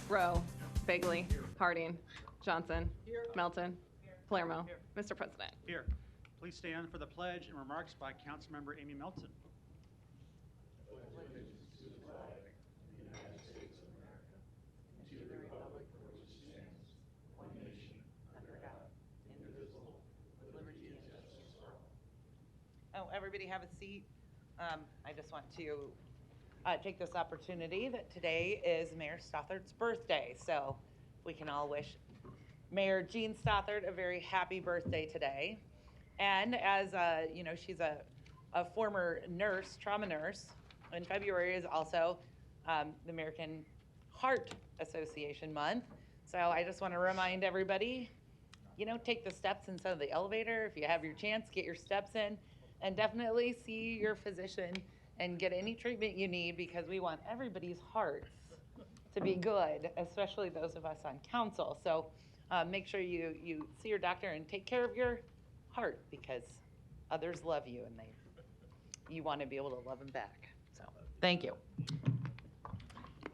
Rowe, Bagley, Harding, Johnson, Melton, Palermo. Mr. President. Here. Please stand for the pledge and remarks by Councilmember Amy Melton. Oh, everybody have a seat. I just want to take this opportunity that today is Mayor Stothard's birthday. So we can all wish Mayor Jean Stothard a very happy birthday today. And as you know, she's a former nurse, trauma nurse. And February is also the American Heart Association month. So I just want to remind everybody, you know, take the steps instead of the elevator. If you have your chance, get your steps in. And definitely see your physician and get any treatment you need, because we want everybody's hearts to be good, especially those of us on council. So make sure you see your doctor and take care of your heart, because others love you and you want to be able to love them back. So thank you.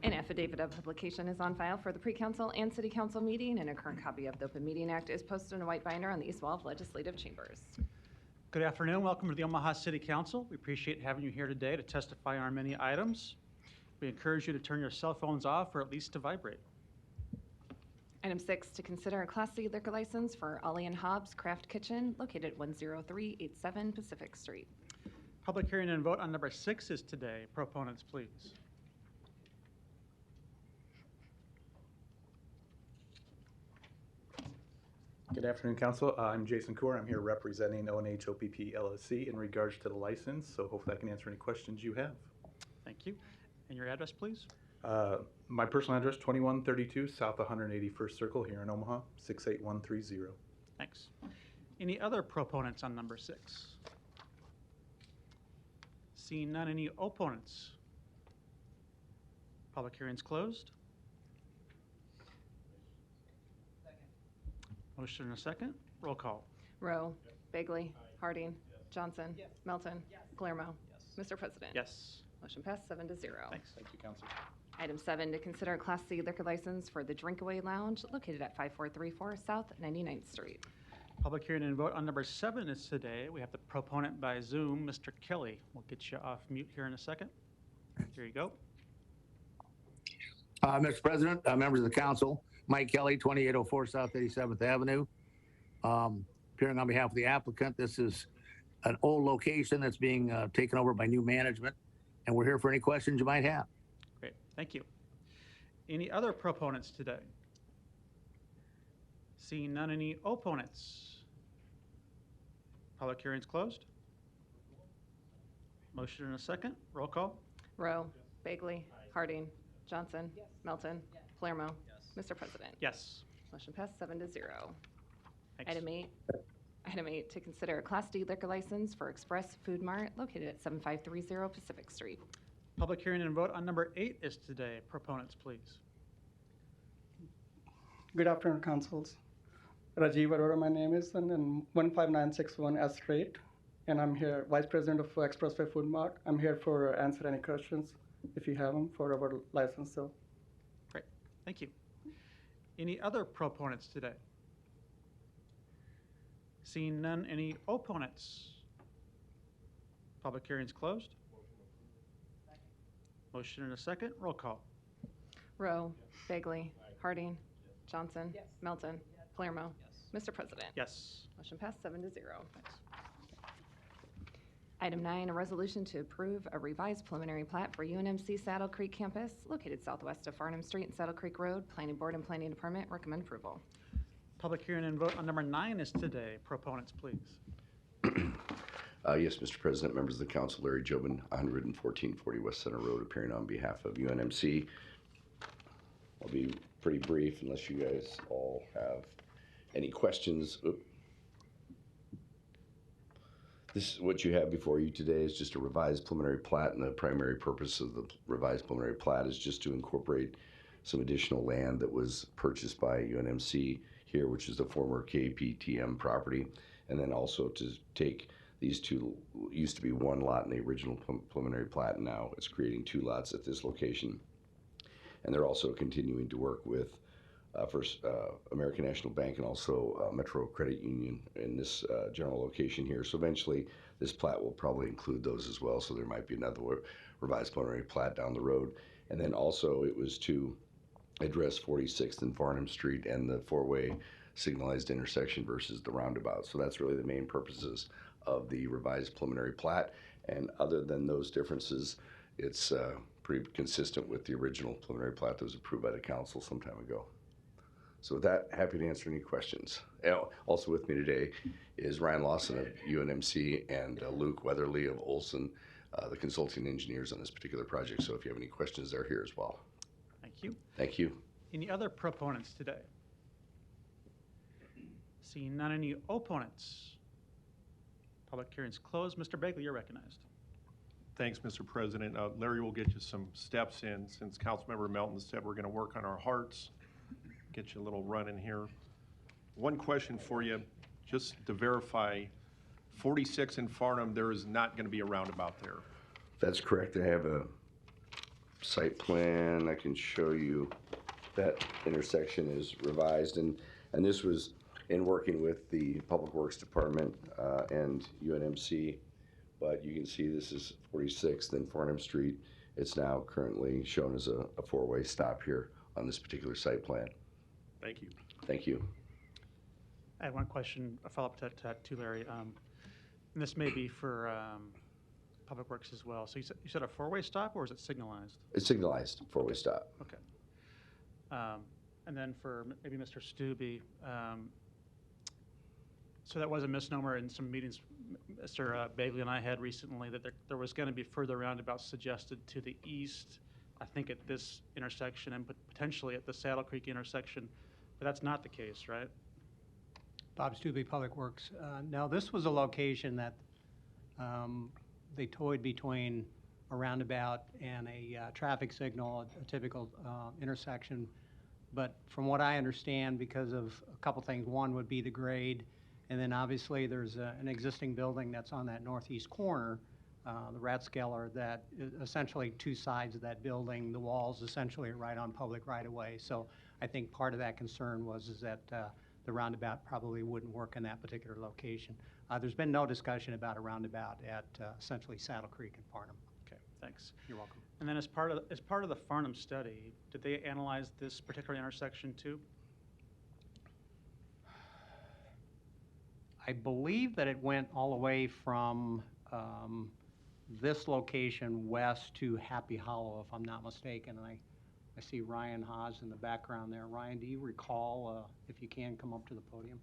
An affidavit of publication is on file for the pre-council and city council meeting, and a current copy of the Open Meeting Act is posted in a white binder on the east wall of legislative chambers. Good afternoon. Welcome to the Omaha City Council. We appreciate having you here today to testify on many items. We encourage you to turn your cell phones off or at least to vibrate. Item 6, to consider a Class C liquor license for Ollie and Hobbs Craft Kitchen located at 10387 Pacific Street. Public hearing and vote on number 6 is today. Proponents, please. Good afternoon, Council. I'm Jason Kaur. I'm here representing ONH OPP LLC in regards to the license, so hopefully I can answer any questions you have. Thank you. And your address, please? My personal address, 2132 South 181st Circle here in Omaha, 68130. Thanks. Any other proponents on number 6? Seeing none, any opponents? Public hearing's closed. Motion and a second. Roll call. Rowe, Bagley, Harding, Johnson, Melton, Palermo. Mr. President. Yes. Motion passed 7-0. Thanks. Thank you, Council. Item 7, to consider a Class C liquor license for the Drinkaway Lounge located at 5434 South 99th Street. Public hearing and vote on number 7 is today. We have the proponent by Zoom, Mr. Kelly. We'll get you off mute here in a second. Here you go. Mr. President, members of the council, Mike Kelly, 2804 South 87th Avenue. Appearing on behalf of the applicant. This is an old location that's being taken over by new management, and we're here for any questions you might have. Great. Thank you. Any other proponents today? Seeing none, any opponents? Public hearing's closed. Motion and a second. Roll call. Rowe, Bagley, Harding, Johnson, Melton, Palermo. Mr. President. Yes. Motion passed 7-0. Thanks. Item 8, to consider a Class D liquor license for Express Food Mart located at 7530 Pacific Street. Public hearing and vote on number 8 is today. Proponents, please. Good afternoon, councils. Rajiv Arora, my name is, and 15961 S Street, and I'm here, Vice President of Expressway Food Mart. I'm here for answer any questions if you have them for our license. So, Great. Thank you. Any other proponents today? Seeing none, any opponents? Public hearing's closed. Motion and a second. Roll call. Rowe, Bagley, Harding, Johnson, Melton, Palermo. Mr. President. Yes. Motion passed 7-0. Item 9, a resolution to approve a revised preliminary plat for UNMC Saddle Creek campus located southwest of Farnham Street and Saddle Creek Road. Planning Board and Planning Department recommend approval. Public hearing and vote on number 9 is today. Proponents, please. Yes, Mr. President, members of the council, Larry Jobin, 11440 West Center Road, appearing on behalf of UNMC. I'll be pretty brief unless you guys all have any questions. This is what you have before you today is just a revised preliminary plat, and the primary purpose of the revised preliminary plat is just to incorporate some additional land that was purchased by UNMC here, which is the former KPTM property, and then also to take these two, used to be one lot in the original preliminary plat, and now it's creating two lots at this location. And they're also continuing to work with First American National Bank and also Metro Credit Union in this general location here. So eventually, this plat will probably include those as well. So there might be another revised preliminary plat down the road. And then also, it was to address 46th and Farnham Street and the four-way signalized intersection versus the roundabout. So that's really the main purposes of the revised preliminary plat. And other than those differences, it's pretty consistent with the original preliminary plat that was approved by the council some time ago. So with that, happy to answer any questions. Also with me today is Ryan Lawson of UNMC and Luke Weatherly of Olson, the consulting engineers on this particular project. So if you have any questions, they're here as well. Thank you. Thank you. Any other proponents today? Seeing none, any opponents? Public hearing's closed. Mr. Bagley, you're recognized. Thanks, Mr. President. Larry will get you some steps in. Since Councilmember Melton said we're going to work on our hearts, get you a little run in here. One question for you, just to verify, 46 in Farnham, there is not going to be a roundabout there. That's correct. I have a site plan. I can show you that intersection is revised, and this was in working with the Public Works Department and UNMC. But you can see this is 46th and Farnham Street. It's now currently shown as a four-way stop here on this particular site plan. Thank you. Thank you. I had one question, a follow-up to that too, Larry. And this may be for Public Works as well. So you said a four-way stop, or is it signalized? It's signalized four-way stop. Okay. And then for maybe Mr. Stube, so that was a misnomer in some meetings Mr. Bagley and I had recently, that there was going to be further roundabouts suggested to the east, I think at this intersection and potentially at the Saddle Creek intersection, but that's not the case, right? Bob Stube, Public Works. Now, this was a location that they toyed between a roundabout and a traffic signal, a typical intersection. But from what I understand, because of a couple things, one would be the grade, and then obviously there's an existing building that's on that northeast corner, the Rathskeller, that essentially two sides of that building, the walls essentially are right on public right-of-way. So I think part of that concern was that the roundabout probably wouldn't work in that particular location. There's been no discussion about a roundabout at essentially Saddle Creek and Farnham. Okay, thanks. You're welcome. And then as part of the Farnham study, did they analyze this particular intersection too? I believe that it went all the way from this location west to Happy Hollow, if I'm not mistaken. And I see Ryan Haas in the background there. Ryan, do you recall, if you can, come up to the podium?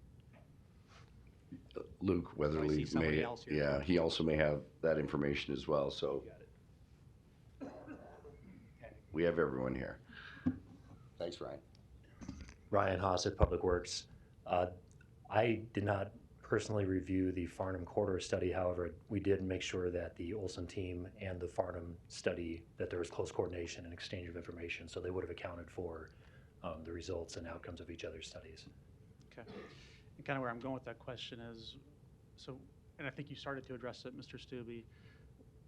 Luke Weatherly somebody may, else here. yeah, he also may have that information as well. So we have everyone here. Thanks, Ryan. Ryan Haas at Public Works. I did not personally review the Farnham corridor study. However, we did make sure that the Olson team and the Farnham study, that there was close coordination and exchange of information, so they would have accounted for the results and outcomes of each other's studies. Okay. And kind of where I'm going with that question is, so, and I think you started to address it, Mr. Stube,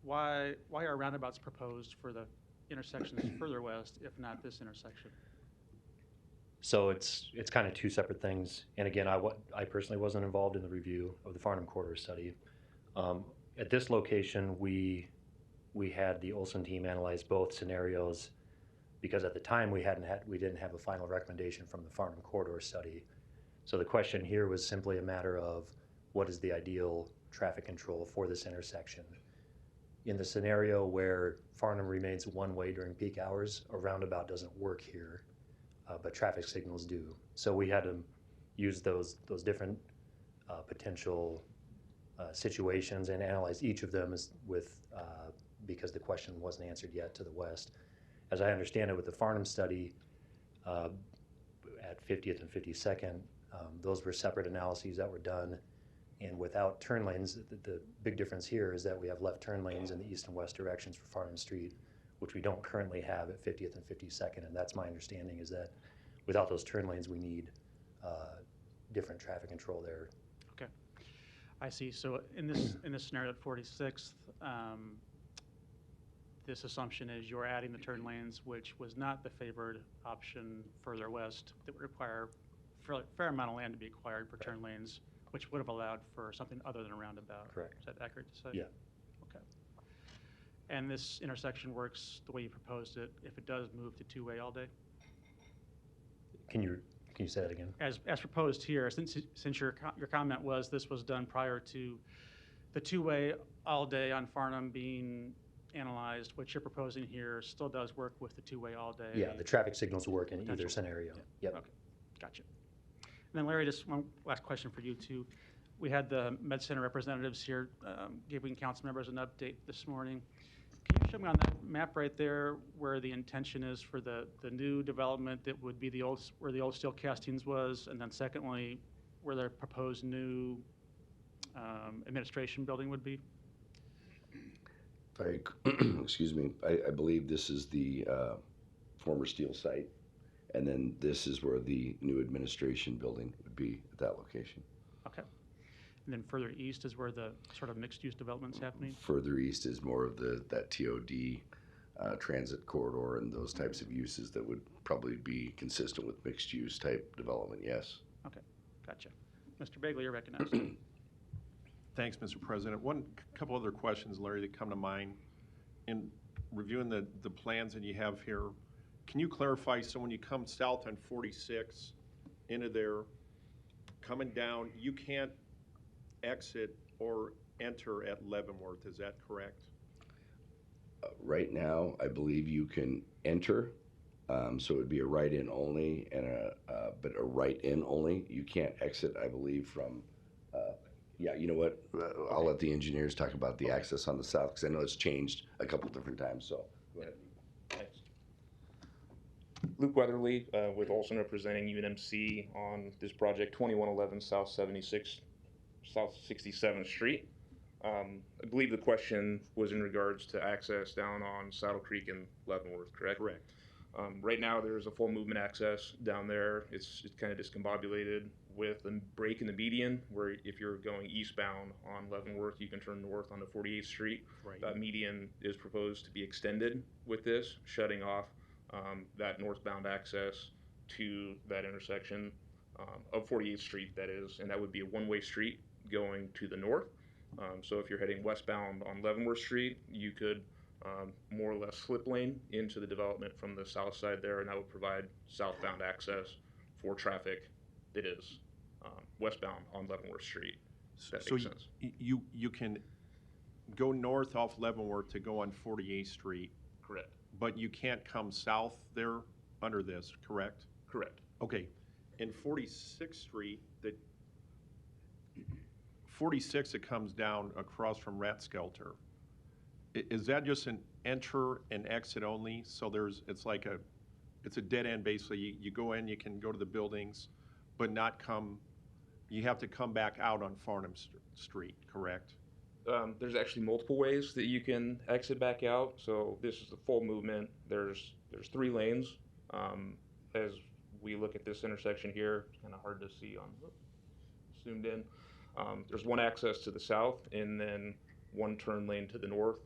why are roundabouts proposed for the intersections further west, if not this intersection? So it's kind of two separate things. And again, I personally wasn't involved in the review of the Farnham corridor study. At this location, we had the Olson team analyze both scenarios because at the time we didn't have a final recommendation from the Farnham corridor study. So the question here was simply a matter of what is the ideal traffic control for this intersection. In the scenario where Farnham remains one way during peak hours, a roundabout doesn't work here. But traffic signals do. So we had to use those different potential situations and analyze each of them because the question wasn't answered yet to the west. As I understand it, with the Farnham study at 50th and 52nd, those were separate analyses that were done. And without turn lanes, the big difference here is that we have left turn lanes in the east and west directions for Farnham Street, which we don't currently have at 50th and 52nd, and that's my understanding, is that without those turn lanes, we need different traffic control there. Okay, I see. So in this scenario at 46th, this assumption is you're adding the turn lanes, which was not the favored option further west, that would require a fair amount of land to be acquired for turn lanes, which would have allowed for something other than a roundabout. Correct. Is that accurate to say? Yeah. Okay. And this intersection works the way you proposed it if it does move to two-way all day? Can you say that again? As proposed here, since your comment was this was done prior to the two-way all day on Farnham being analyzed, what you're proposing here still does work with the two-way all day? Yeah, the traffic signals work in either Potential. scenario. Yep. Okay, gotcha. And then Larry, just one last question for you too. We had the Med Center representatives here giving council members an update this morning. Can you show me on that map right there where the intention is for the new development that would be where the old steel castings was, and then secondly, where the proposed new administration building would be? Excuse me, I believe this is the former steel site, and then this is where the new administration building would be at that location. Okay. And then further east is where the sort of mixed-use development's happening? Further east is more of that TOD transit corridor and those types of uses that would probably be consistent with mixed-use type development, yes. Okay, gotcha. Mr. Bagley, you're recognized. Thanks, Mr. President. Couple other questions, Larry, that come to mind. In reviewing the plans that you have here, can you clarify, so when you come south on 46 into there, coming down, you can't exit or enter at Leavenworth, is that correct? Right now, I believe you can enter, so it would be a right-in only, and but a right-in only. You can't exit, I believe, from, yeah, you know what? I'll let the engineers talk about the access on the south, because I know it's changed a couple different times, so go ahead. Thanks. Luke Weatherly with Olson representing UNMC on this project, 2111 South 67th Street. I believe the question was in regards to access down on Saddle Creek and Leavenworth, correct? Correct. Right now, there's a full movement access down there. It's kind of discombobulated with a break in the median, where if you're going eastbound on Leavenworth, you can turn north onto 48th Street. Right. That median is proposed to be extended with this, shutting off that northbound access to that intersection of 48th Street, that is, and that would be a one-way street going to the north. So if you're heading westbound on Leavenworth Street, you could more or less slip lane into the development from the south side there, and that would provide southbound access for traffic that is westbound on Leavenworth Street. That makes sense. You can go north off Leavenworth to go on 48th Street, Correct. but you can't come south there under this, correct? Correct. Okay. In 46th Street, 46 it comes down across from Ratskelter. Is that just an enter and exit only? So it's a dead end basically. You go in, you can go to the buildings, but you have to come back out on Farnham Street, correct? There's actually multiple ways that you can exit back out. So this is the full movement. There's 3 lanes. As we look at this intersection here, it's kind of hard to see on zoomed in. There's one access to the south and then one turn lane to the north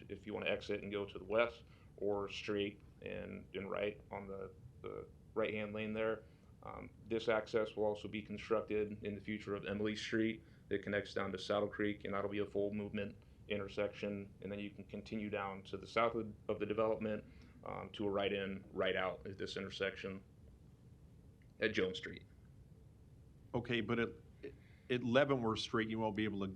if you want to exit and go to the west, or straight and right on the right-hand lane there. This access will also be constructed in the future of Emily Street that connects down to Saddle Creek, and that'll be a full movement intersection. And then you can continue down to the south of the development to a right-in, right-out at this intersection at Jones Street. Okay, but at Leavenworth Street, you won't be able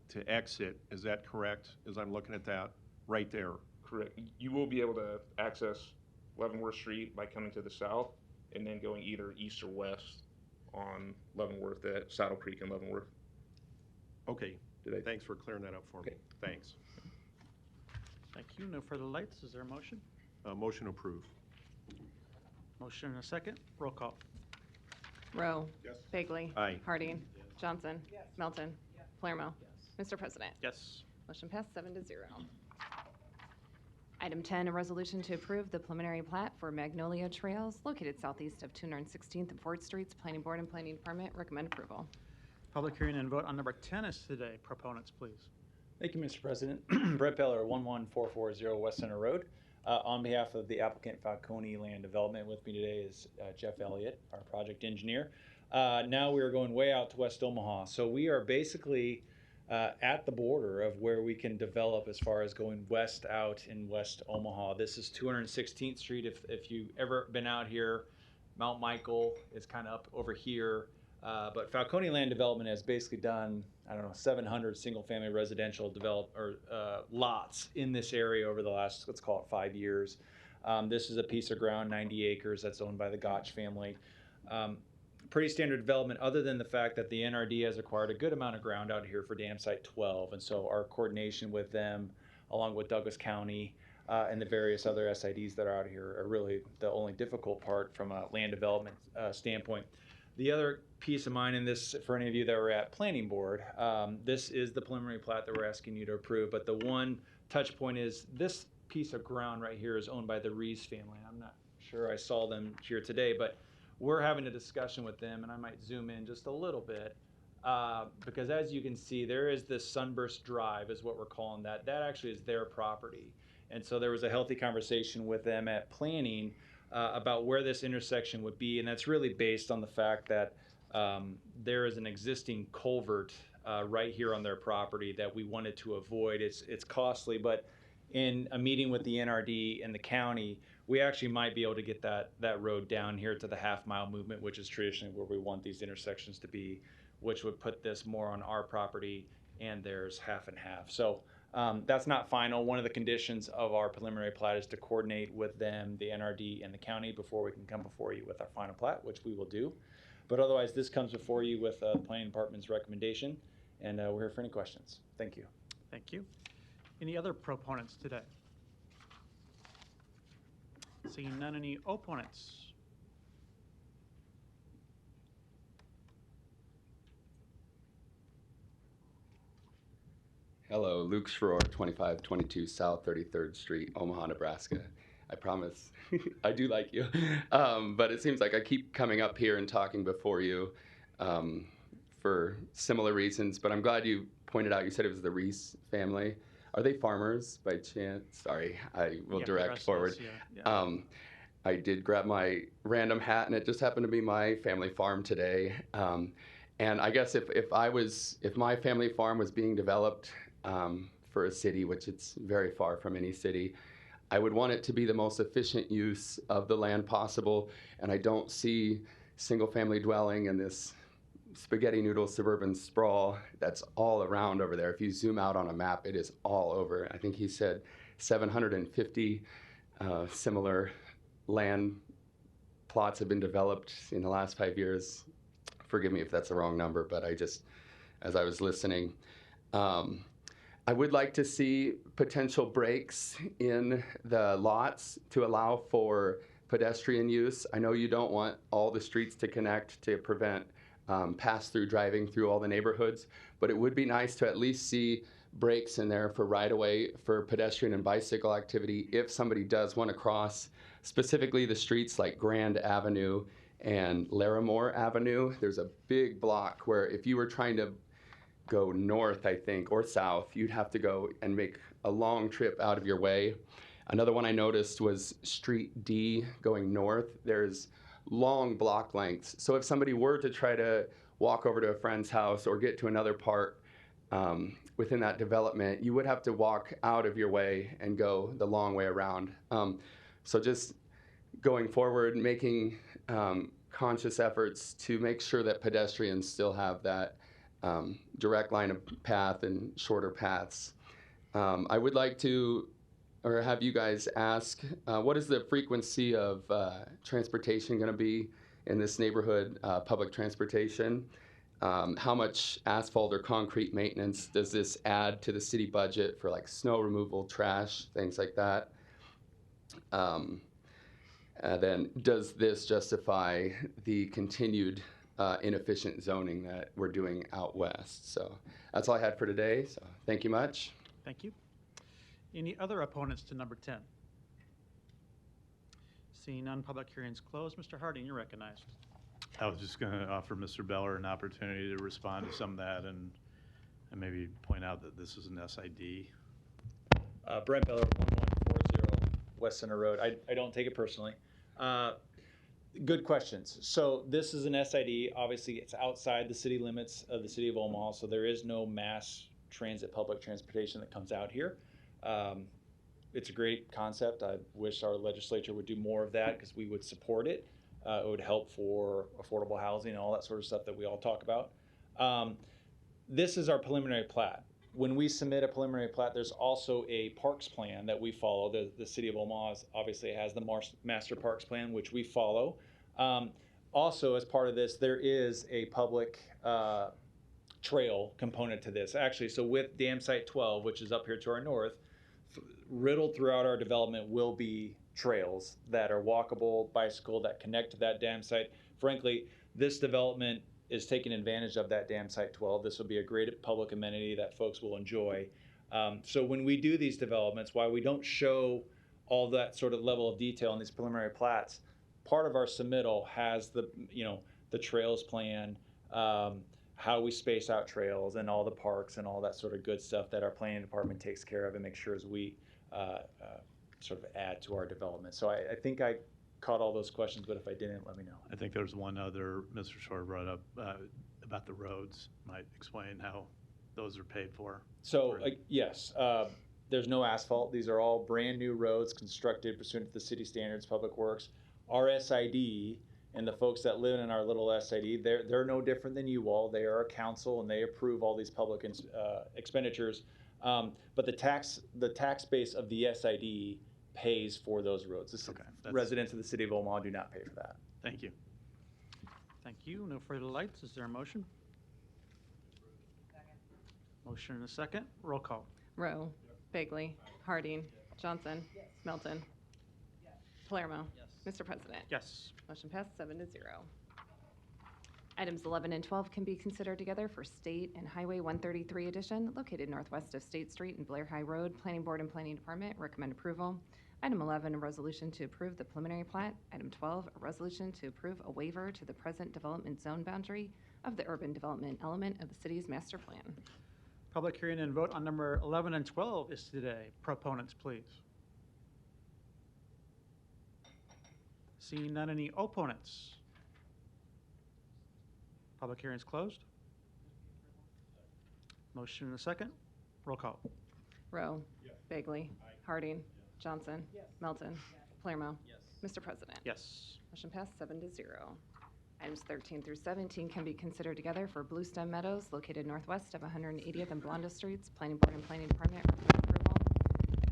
to exit, is that correct? As I'm looking at that, right there. Correct. You will be able to access Leavenworth Street by coming to the south and then going either east or west on Leavenworth at Saddle Creek and Leavenworth. Okay, thanks for clearing that up for me. Okay. Thanks. Thank you. No further lights. Is there a motion? Motion approved. Motion and a second. Roll call. Rowe. Yes. Bagley. Aye. Harding. Johnson. Melton. Palermo. Mr. President. Yes. Motion passed 7-0. Item 10, a resolution to approve the preliminary plat for Magnolia Trails located southeast of 216th and 4th Streets. Planning Board and Planning Department recommend approval. Public hearing and vote on number 10 is today. Proponents, please. Thank you, Mr. President. Brett Beller, 11440 West Center Road. On behalf of the applicant Falcone Land Development, with me today is Jeff Elliott, our project engineer. Now we are going way out to West Omaha. So we are basically at the border of where we can develop as far as going west out in West Omaha. This is 216th Street. If you've ever been out here, Mount Michael is kind of up over here. But Falcone Land Development has basically done, I don't know, 700 single-family residential lots in this area over the last, let's call it 5 years. This is a piece of ground, 90 acres, that's owned by the Gotch family. Pretty standard development, other than the fact that the NRD has acquired a good amount of ground out here for Dam Site 12. And so our coordination with them, along with Douglas County, and the various other SIDs that are out here, are really the only difficult part from a land development standpoint. The other piece of mind in this, for any of you that were at Planning Board, this is the preliminary plat that we're asking you to approve. But the one touch point is this piece of ground right here is owned by the Rees family. I'm not sure I saw them here today, but we're having a discussion with them, and I might zoom in just a little bit, because as you can see, there is this Sunburst Drive is what we're calling that. That actually is their property. And so there was a healthy conversation with them at planning about where this intersection would be, and that's really based on the fact that there is an existing culvert right here on their property that we wanted to avoid. It's costly, but in a meeting with the NRD and the county, we actually might be able to get that road down here to the half-mile movement, which is traditionally where we want these intersections to be, which would put this more on our property and theirs half and half. So that's not final. One of the conditions of our preliminary plat is to coordinate with them, the NRD and the county, before we can come before you with our final plat, which we will do. But otherwise, this comes before you with the planning department's recommendation, and we're here for any questions. Thank you. Thank you. Any other proponents today? Seeing none, any opponents? Hello, Luke Schroer, 2522 South 33rd Street, Omaha, Nebraska. I promise I do like you, but it seems like I keep coming up here and talking before you for similar reasons, but I'm glad you pointed out, you said it was the Rees family. Are they farmers by chance? Sorry, I will direct forward. Yeah. I did grab my random hat, and it just happened to be my family farm today. And I guess if my family farm was being developed for a city, which it's very far from any city, I would want it to be the most efficient use of the land possible. And I don't see single-family dwelling in this spaghetti noodle suburban sprawl that's all around over there. If you zoom out on a map, it is all over. I think he said 750 similar land plots have been developed in the last 5 years. Forgive me if that's the wrong number, but as I was listening, I would like to see potential breaks in the lots to allow for pedestrian use. I know you don't want all the streets to connect to prevent pass-through driving through all the neighborhoods, but it would be nice to at least see breaks in there for right-of-way for pedestrian and bicycle activity if somebody does want to cross specifically the streets like Grand Avenue and Larimore Avenue. There's a big block where if you were trying to go north, I think, or south, you'd have to go and make a long trip out of your way. Another one I noticed was Street D going north. There's long block lengths. So if somebody were to try to walk over to a friend's house or get to another part within that development, you would have to walk out of your way and go the long way around. So just going forward, making conscious efforts to make sure that pedestrians still have that direct line of path and shorter paths. I would like to, or have you guys ask, what is the frequency of transportation going to be in this neighborhood, public transportation? How much asphalt or concrete maintenance does this add to the city budget for like snow removal, trash, things like that? Then does this justify the continued inefficient zoning that we're doing out west? So that's all I had for today. So thank you much. Thank you. Any other opponents to number 10? Seeing none, public hearings closed. Mr. Harding, you're recognized. I was just going to offer Mr. Beller an opportunity to respond to some of that, and And maybe point out that this is an SID. Brent Beller, 1140 West Center Road. I don't take it personally. Good questions. So this is an SID. Obviously, it's outside the city limits of the city of Omaha, so there is no mass transit, public transportation that comes out here. It's a great concept. I wish our legislature would do more of that because we would support it. It would help for affordable housing and all that sort of stuff that we all talk about. This is our preliminary plat. When we submit a preliminary plat, there's also a parks plan that we follow. The city of Omaha obviously has the master parks plan, which we follow. Also, as part of this, there is a public trail component to this. Actually, so with Dam Site 12, which is up here to our north, riddled throughout our development will be trails that are walkable, bicycle, that connect to that dam site. Frankly, this development is taking advantage of that Dam Site 12. This will be a great public amenity that folks will enjoy. So when we do these developments, while we don't show all that sort of level of detail in these preliminary plats, part of our submittal has the trails plan, how we space out trails and all the parks and all that sort of good stuff that our planning department takes care of and makes sure as we sort of add to our development. So I think I caught all those questions, but if I didn't, let me know. I think there's one other Mr. Shore brought up about the roads. Might explain how those are paid for. So yes, there's no asphalt. These are all brand new roads constructed pursuant to the city standards, Public Works. Our SID and the folks that live in our little SID, they're no different than you all. They are a council and they approve all these public expenditures. But the tax base of the SID pays for those roads. Okay, residents of the city of Omaha do not pay for that. Thank you. Thank you. No further lights. Is there a motion? Motion and a second. Roll call. Rowe. Bagley. Harding. Johnson. Melton. Palermo. Mr. President. Yes. Motion passed 7-0. Items 11 and 12 can be considered together for State and Highway 133 addition located northwest of State Street and Blair High Road. Planning Board and Planning Department recommend approval. Item 11, a resolution to approve the preliminary plat. Item 12, a resolution to approve a waiver to the present development zone boundary of the urban development element of the city's master plan. Public hearing and vote on number 11 and 12 is today. Proponents, please. Seeing none, any opponents? Public hearing is closed. Motion and a second. Roll call. Rowe. Bagley. Harding. Johnson. Melton. Palermo. Mr. President. Yes. Motion passed 7-0. Items 13 through 17 can be considered together for Blue Stem Meadows located northwest of 180th and Blondo Streets. Planning Board and Planning Department recommend approval.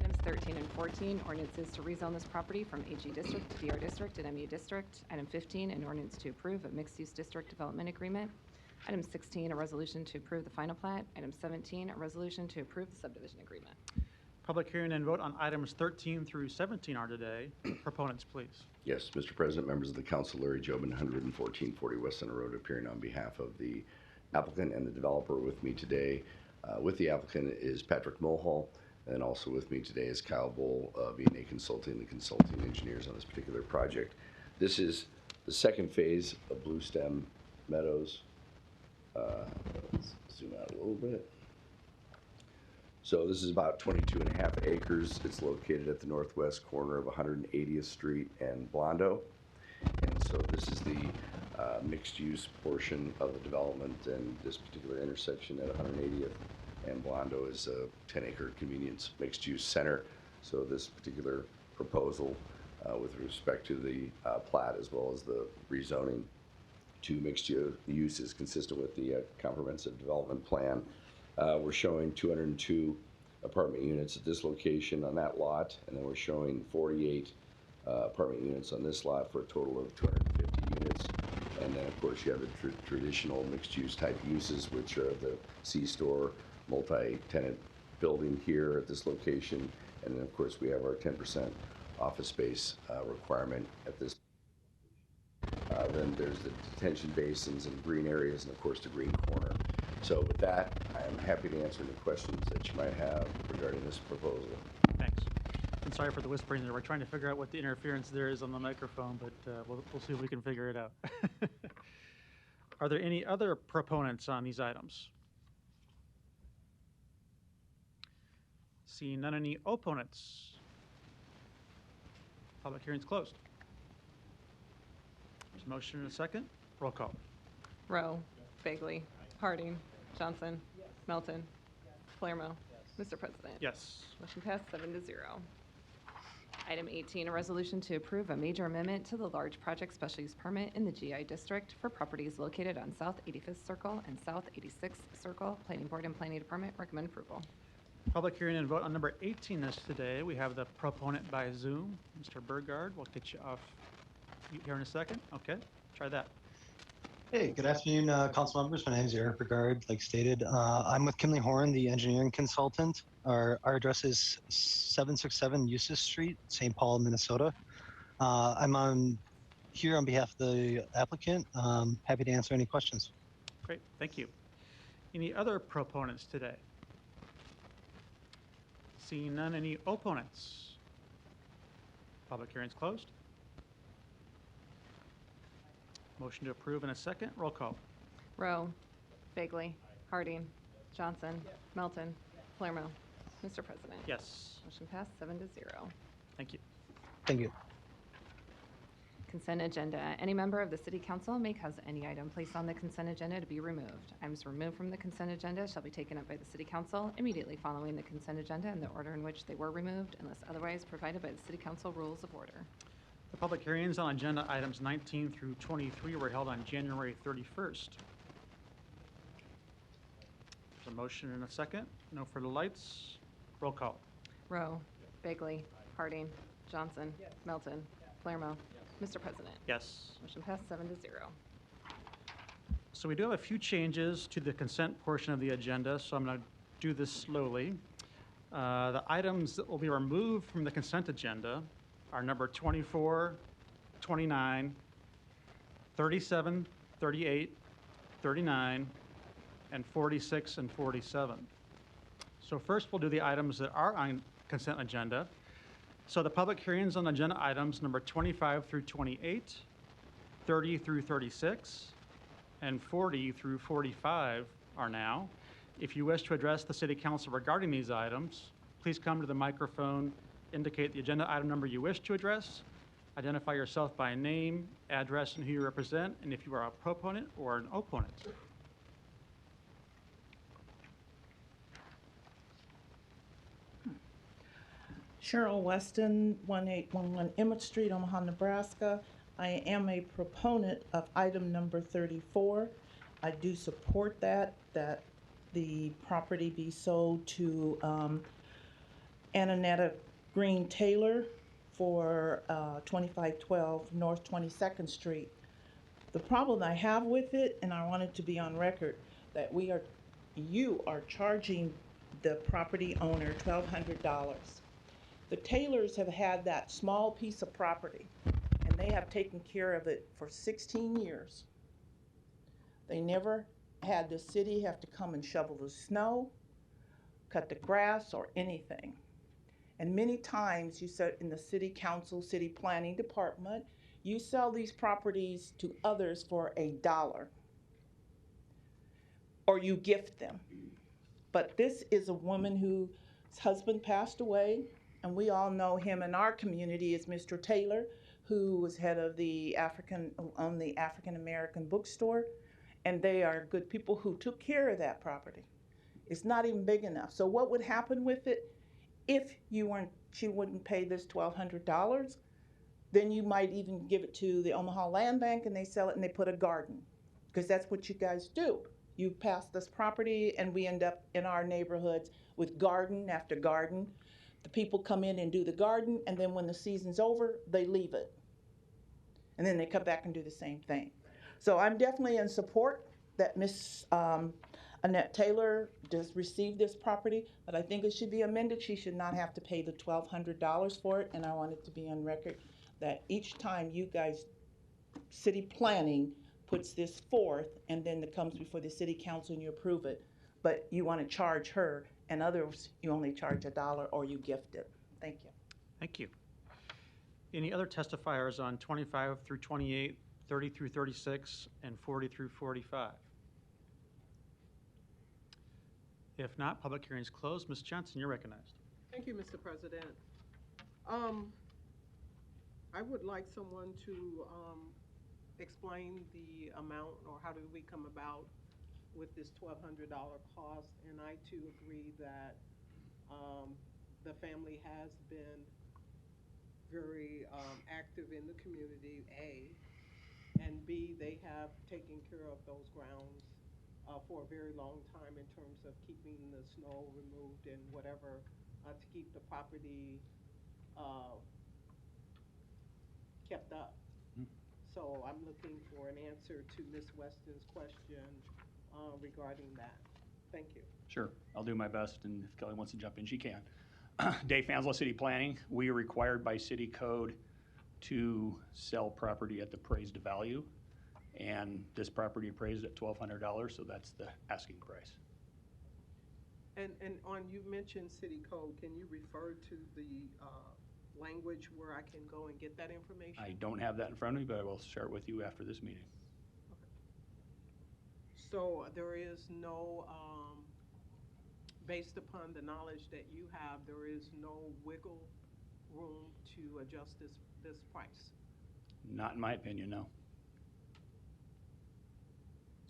Items 13 and 14, ordinances to rezone this property from AG District to DR District and MU District. Item 15, an ordinance to approve a mixed-use district development agreement. Item 16, a resolution to approve the final plat. Item 17, a resolution to approve the subdivision agreement. Public hearing and vote on items 13 through 17 are today. Proponents, please. Yes, Mr. President, members of the council, Larry Jobin, 11440 West Center Road, appearing on behalf of the applicant and the developer. With me today, with the applicant is Patrick Mulhall, and also with me today is Kyle Bull of E&A Consulting, the consulting engineers on this particular project. This is the second phase of Blue Stem Meadows. Let's zoom out a little bit. So this is about 22.5 acres. It's located at the northwest corner of 180th Street and Blondo. And so this is the mixed-use portion of the development, and this particular intersection at 180th and Blondo is a 10-acre convenience mixed-use center. So this particular proposal with respect to the plat as well as the rezoning to mixed use is consistent with the comprehensive development plan. We're showing 202 apartment units at this location on that lot, and then we're showing 48 apartment units on this lot for a total of 250 units. And then, of course, you have the traditional mixed-use type uses, which are the C-store, multi-tenant building here at this location. And then, of course, we have our 10% office space requirement at this. Then there's the detention basins and green areas, and of course the green corner. So with that, I am happy to answer any questions that you might have regarding this proposal. Thanks. And sorry for the whispering there. We're trying to figure out what the interference there is on the microphone, but we'll see if we can figure it out. Are there any other proponents on these items? Seeing none, any opponents? Public hearing's closed. There's a motion and a second. Roll call. Rowe. Bagley. Harding. Johnson. Melton. Palermo. Mr. President. Yes. Motion passed 7-0. Item 18, a resolution to approve a major amendment to the large project special use permit in the GI district for properties located on South 85th Circle and South 86th Circle. Planning Board and Planning Department recommend approval. Public hearing and vote on number 18 is today. We have the proponent by Zoom, Mr. Burgard. We'll get you off here in a second. Okay, try that. Hey, good afternoon, council members. My name is Eric Regard, like stated. I'm with Kimley Horn, the engineering consultant. Our address is 767 Eustis Street, St. Paul, Minnesota. I'm here on behalf of the applicant. Happy to answer any questions. Great, thank you. Any other proponents today? Seeing none, any opponents? Public hearing's closed. Motion to approve in a second. Roll call. Rowe. Bagley. Harding. Johnson. Melton. Palermo. Mr. President. Yes. Motion passed 7-0. Thank you. Thank you. Consent agenda. Any member of the city council may cause any item placed on the consent agenda to be removed. Items removed from the consent agenda shall be taken up by the city council immediately following the consent agenda in the order in which they were removed, unless otherwise provided by the city council rules of order. The public hearings on agenda items 19 through 23 were held on January 31st. There's a motion and a second. No further lights. Roll call. Rowe. Bagley. Harding. Johnson. Melton. Palermo. Mr. President. Yes. Motion passed 7-0. So we do have a few changes to the consent portion of the agenda, so I'm going to do this slowly. The items that will be removed from the consent agenda are number 24, 29, 37, 38, 39, and 46 and 47. So first we'll do the items that are on consent agenda. So the public hearings on agenda items number 25 through 28, 30 through 36, and 40 through 45 are now. If you wish to address the city council regarding these items, please come to the microphone, indicate the agenda item number you wish to address, identify yourself by name, address, and who you represent, and if you are a proponent or an opponent. Cheryl Weston, 1811 Emmett Street, Omaha, Nebraska. I am a proponent of item number 34. I do support that the property be sold to Annanetta Green Taylor for 2512 North 22nd Street. The problem I have with it, and I want it to be on record, that you are charging the property owner $1,200. The Taylors have had that small piece of property, and they have taken care of it for 16 years. They never had the city have to come and shovel the snow, cut the grass, or anything. And many times you said in the city council, city planning department, you sell these properties to others for $1, or you gift them. But this is a woman whose husband passed away, and we all know him in our community as Mr. Taylor, who was head of the African American bookstore, and they are good people who took care of that property. It's not even big enough. So what would happen with it if she wouldn't pay this $1,200? Then you might even give it to the Omaha Land Bank and they sell it and they put a garden, because that's what you guys do. You pass this property and we end up in our neighborhoods with garden after garden. The people come in and do the garden, and then when the season's over, they leave it. And then they come back and do the same thing. So I'm definitely in support that Miss Annette Taylor does receive this property, but I think it should be amended. She should not have to pay the $1,200 for it, and I want it to be on record that each time you guys, city planning, puts this forth, and then it comes before the city council and you approve it, but you want to charge her, and others, you only charge $1 or you gift it. Thank you. Thank you. Any other testifiers on 25 through 28, 30 through 36, and 40 through 45? If not, public hearing is closed. Ms. Johnson, you're recognized. Thank you, Mr. President. I would like someone to explain the amount, or how did we come about with this $1,200 cost? And I too agree that the family has been very active in the community, A, and B, they have taken care of those grounds for a very long time in terms of keeping the snow removed and whatever to keep the property kept up. So I'm looking for an answer to Ms. Weston's question regarding that. Thank you. Sure, I'll do my best, and if Kelly wants to jump in, she can. Dave Fanslow, City Planning. We are required by city code to sell property at the appraised value, and this property appraised at $1,200, so that's the asking price. And on, you mentioned city code, can you refer to the language where I can go and get that information? I don't have that in front of me, but I will share it with you after this meeting. So there is no, based upon the knowledge that you have, there is no wiggle room to adjust this price? Not in my opinion, no.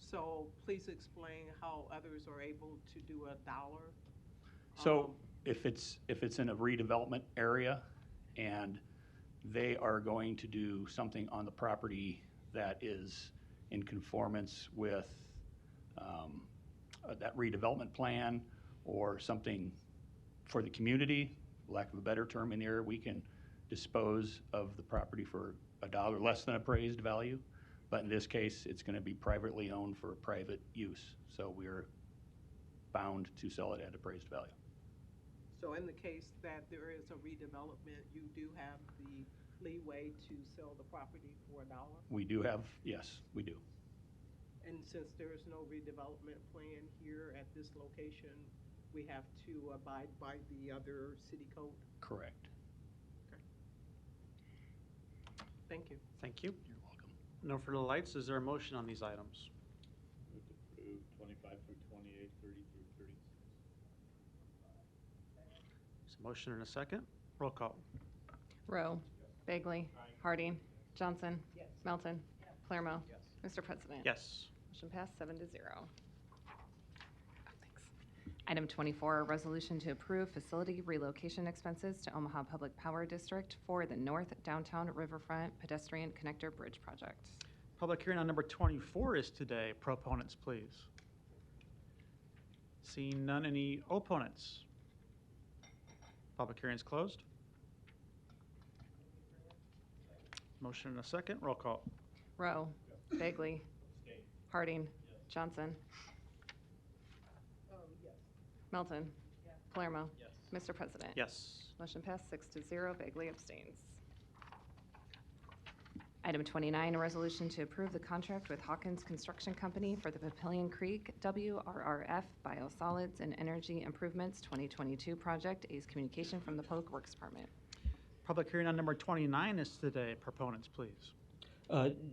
So please explain how others are able to do $1. So if it's in a redevelopment area and they are going to do something on the property that is in conformance with that redevelopment plan or something for the community, lack of a better term in the area, we can dispose of the property for $1 less than appraised value. But in this case, it's going to be privately owned for private use. So we're bound to sell it at appraised value. So in the case that there is a redevelopment, you do have the leeway to sell the property for $1? We do have, yes, we do. And since there is no redevelopment plan here at this location, we have to abide by the other city code? Correct. Okay. Thank you. Thank you. You're welcome. No further lights. Is there a motion on these items? Move to approve 25 through 28, 30 through 36. There's a motion and a second. Roll call. Rowe. Bagley. Harding. Johnson. Melton. Palermo. Mr. President. Yes. Motion passed 7-0. Thanks. Item 24, resolution to approve facility relocation expenses to Omaha Public Power District for the North Downtown Riverfront Pedestrian Connector Bridge Project. Public hearing on number 24 is today. Proponents, please. Seeing none, any opponents? Public hearing is closed. Motion and a second. Roll call. Rowe. Bagley. Harding. Johnson. Melton. Palermo. Mr. President. Yes. Motion passed 6-0. Bagley abstains. Item 29, a resolution to approve the contract with Hawkins Construction Company for the Papillion Creek WRRF Biosolids and Energy Improvements 2022 project. A's communication from the Public Works Department. Public hearing on number 29 is today. Proponents, please.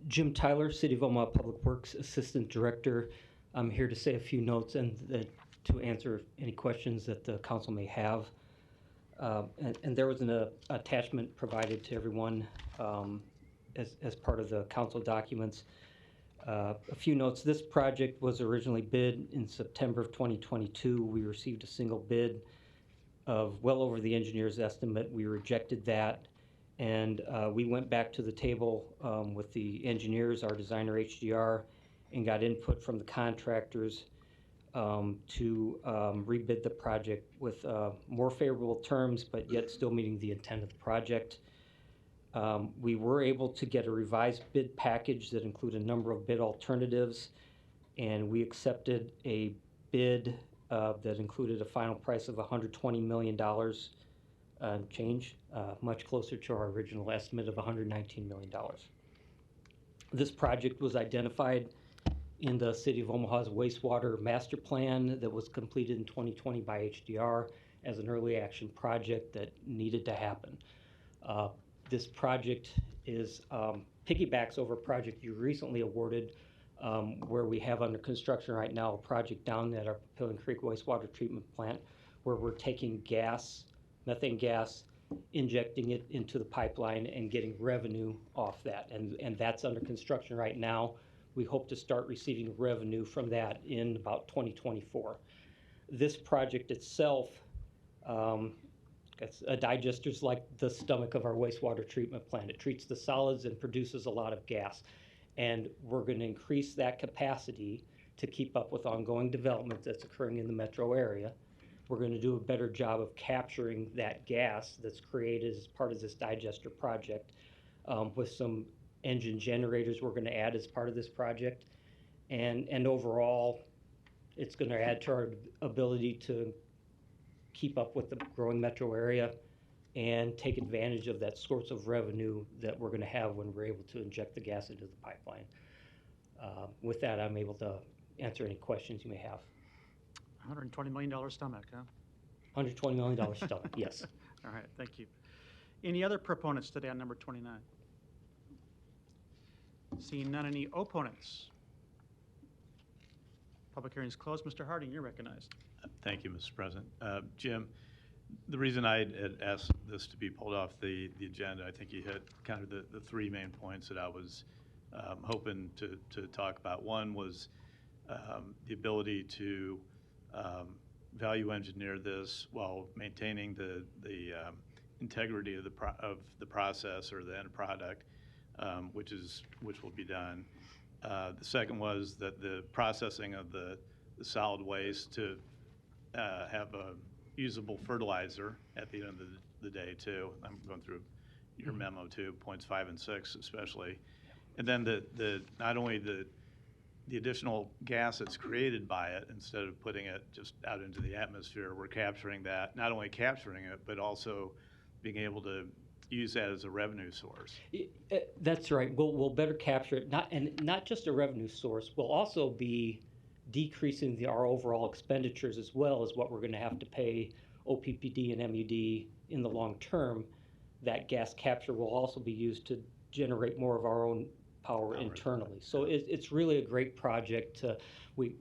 Jim Tyler, City of Omaha Public Works Assistant Director. I'm here to say a few notes and to answer any questions that the council may have. And there was an attachment provided to everyone as part of the council documents. A few notes. This project was originally bid in September of 2022. We received a single bid of well over the engineer's estimate. We rejected that. And we went back to the table with the engineers, our designer HDR, and got input from the contractors to rebid the project with more favorable terms, but yet still meeting the intent of the project. We were able to get a revised bid package that included a number of bid alternatives, and we accepted a bid that included a final price of $120 million change, much closer to our original estimate of $119 million. This project was identified in the City of Omaha's wastewater master plan that was completed in 2020 by HDR as an early action project that needed to happen. This project is piggybacks over a project you recently awarded where we have under construction right now a project down at our Papillion Creek wastewater treatment plant where we're taking gas methane gas, injecting it into the pipeline and getting revenue off that. And that's under construction right now. We hope to start receiving revenue from that in about 2024. This project itself, a digester's like the stomach of our wastewater treatment plant. It treats the solids and produces a lot of gas. And we're going to increase that capacity to keep up with ongoing development that's occurring in the metro area. We're going to do a better job of capturing that gas that's created as part of this digester project with some engine generators we're going to add as part of this project. And overall, it's going to add to our ability to keep up with the growing metro area and take advantage of that source of revenue that we're going to have when we're able to inject the gas into the pipeline. With that, I'm able to answer any questions you may have. $120 million stomach, huh? $120 million stomach, yes. All right, thank you. Any other proponents today on number 29? Seeing none, any opponents? Public hearing is closed. Mr. Harding, you're recognized. Thank you, Mr. President. Jim, the reason I had asked this to be pulled off the agenda, I think you hit kind of the three main points that I was hoping to talk about. One was the ability to value engineer this while maintaining the integrity of the process or the end product, which will be done. The second was that the processing of the solid waste to have a usable fertilizer at the end of the day too. I'm going through your memo too, points 5 and 6 especially. And then the not only the additional gas that's created by it, instead of putting it just out into the atmosphere, we're capturing that, not only capturing it, but also being able to use that as a revenue source. That's right. We'll better capture it, not just a revenue source. We'll also be decreasing our overall expenditures as well as what we're going to have to pay OPPD and MUD in the long term. That gas capture will also be used to generate more of our own power internally. So it's really a great project. We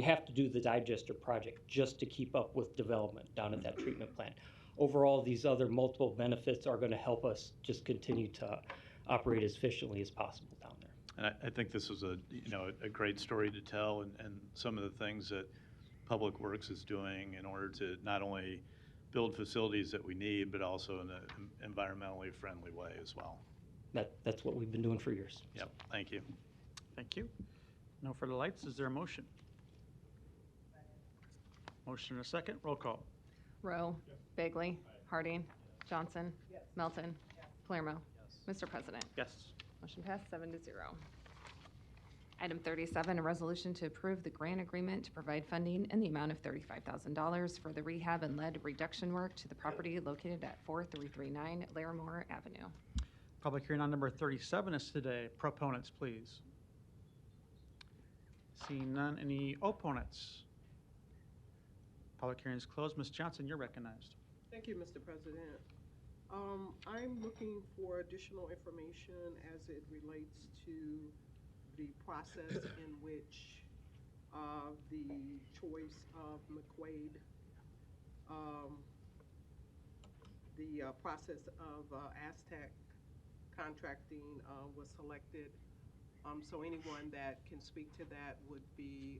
have to do the digester project just to keep up with development down at that treatment plant. Overall, these other multiple benefits are going to help us just continue to operate as efficiently as possible down there. And I think this was a great story to tell, and some of the things that Public Works is doing in order to not only build facilities that we need, but also in an environmentally friendly way as well. That's what we've been doing for years. Yep, thank you. Thank you. No further lights. Is there a motion? Motion and a second. Roll call. Rowe. Bagley. Harding. Johnson. Melton. Palermo. Mr. President. Yes. Motion passed 7-0. Item 37, a resolution to approve the grant agreement to provide funding in the amount of $35,000 for the rehab and lead reduction work to the property located at 4339 Larimore Avenue. Public hearing on number 37 is today. Proponents, please. Seeing none, any opponents? Public hearing is closed. Ms. Johnson, you're recognized. Thank you, Mr. President. I'm looking for additional information as it relates to the process in which the choice of McQuaid, the process of Aztec contracting was selected. So anyone that can speak to that would be,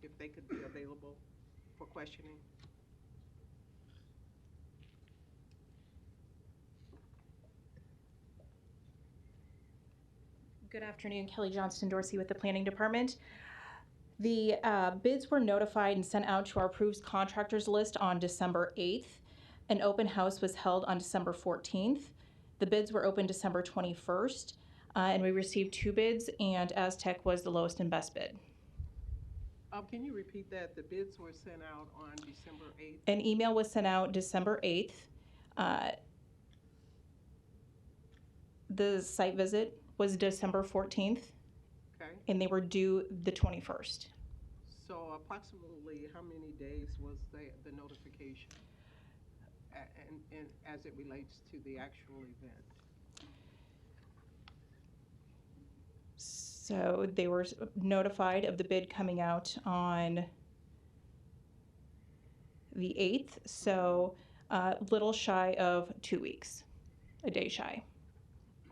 if they could be available for questioning. Good afternoon, Kelly Johnston Dorsey with the Planning Department. The bids were notified and sent out to our approved contractors list on December 8th. An open house was held on December 14th. The bids were open December 21st, and we received 2 bids, and Aztec was the lowest and best bid. Can you repeat that? The bids were sent out on December 8th? An email was sent out December 8th. The site visit was December 14th, okay, and they were due the 21st. So approximately how many days was the notification and as it relates to the actual event? So they were notified of the bid coming out on the 8th, so little shy of 2 weeks, a day shy.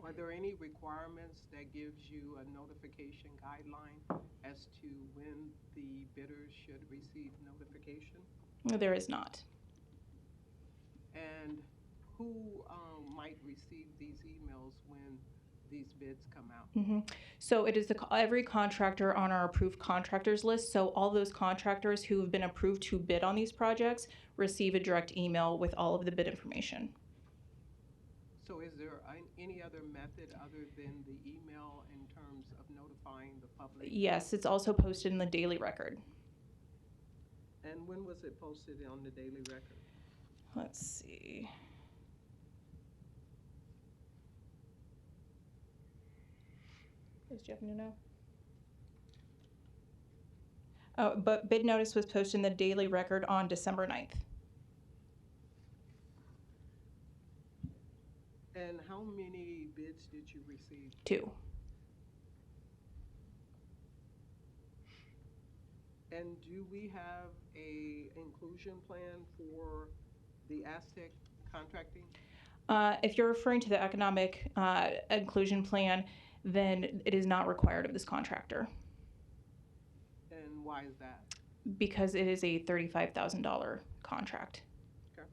Are there any requirements that gives you a notification guideline as to when the bidders should receive notification? There is not. And who might receive these emails when these bids come out? So it is every contractor on our approved contractors list. So all those contractors who have been approved to bid on these projects receive a direct email with all of the bid information. So is there any other method other than the email in terms of notifying the public? Yes, it's also posted in the Daily Record. And when was it posted on the Daily Record? Let's see. Does Jeff know? Oh, but bid notice was posted in the Daily Record on December 9th. And how many bids did you receive? 2. And do we have a inclusion plan for the Aztec contracting? If you're referring to the economic inclusion plan, then it is not required of this contractor. And why is that? Because it is a $35,000 contract. Okay.